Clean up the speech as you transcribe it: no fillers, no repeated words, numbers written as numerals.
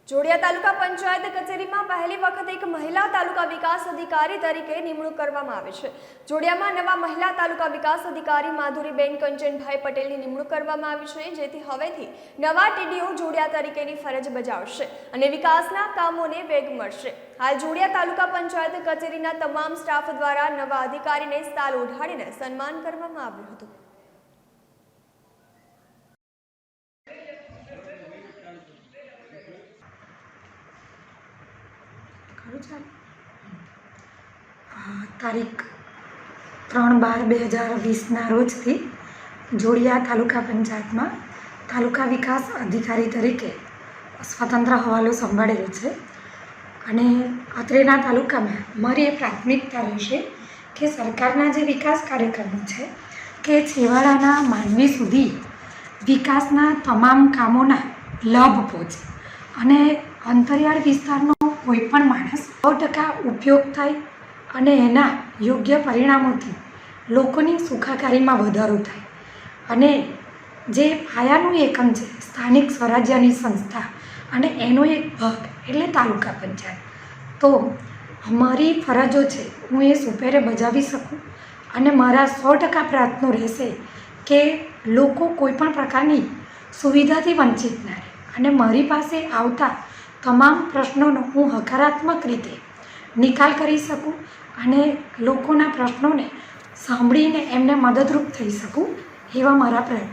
જોડિયા તાલુકા પંચાયત કચેરીમાં પહેલી વખત એક મહિલા તાલુકા વિકાસ અધિકારી તરીકે નિમણૂક કરવામાં આવી છે। જોડિયામાં નવા મહિલા તાલુકા વિકાસ અધિકારી માધુરીબેન કંચનભાઈ પટેલની નિમણૂક કરવામાં આવી છે, જેથી હવેથી નવા ટીડીઓ જોડિયા તરીકેની ફરજ બજાવશે અને વિકાસના કામોને વેગ મળશે। હાલ જોડિયા તાલુકા પંચાયત કચેરીના તમામ સ્ટાફ દ્વારા નવા અધિકારીને શાલ ઓઢાડીને સન્માન કરવામાં આવ્યું હતું। તારીખ 3/12/2020 રોજથી જોડિયા તાલુકા પંચાયતમાં તાલુકા વિકાસ અધિકારી તરીકે સ્વતંત્ર હવાલો સંભાળેલો છે અને અત્રેના તાલુકામાં મારી એ પ્રાથમિકતા રહેશે કે સરકારના જે વિકાસ કાર્યક્રમો છે કે છેવાડાના માનવી સુધી વિકાસના તમામ કામોના લાભ પહોંચે અને અંતરિયાળ વિસ્તારનો કોઈપણ માણસ 100% ઉપયોગ થાય અને એના યોગ્ય પરિણામોથી લોકોની સુખાકારીમાં વધારો થાય અને જે પાયાનું એકમ છે સ્થાનિક સ્વરાજ્યની સંસ્થા અને એનો એક ભાગ એટલે તાલુકા પંચાયત, તો મારી ફરજો છે હું એ સુપેરે બજાવી શકું અને મારા 100% પ્રયત્નો રહેશે કે લોકો કોઈપણ પ્રકારની સુવિધાથી વંચિત ના રહે અને મારી પાસે આવતા તમામ પ્રશ્નોનો હું હકારાત્મક રીતે નિકાલ કરી શકું અને લોકોના પ્રશ્નોને સાંભળીને એમને મદદરૂપ થઈ શકું એવા મારા પ્રયત્નો।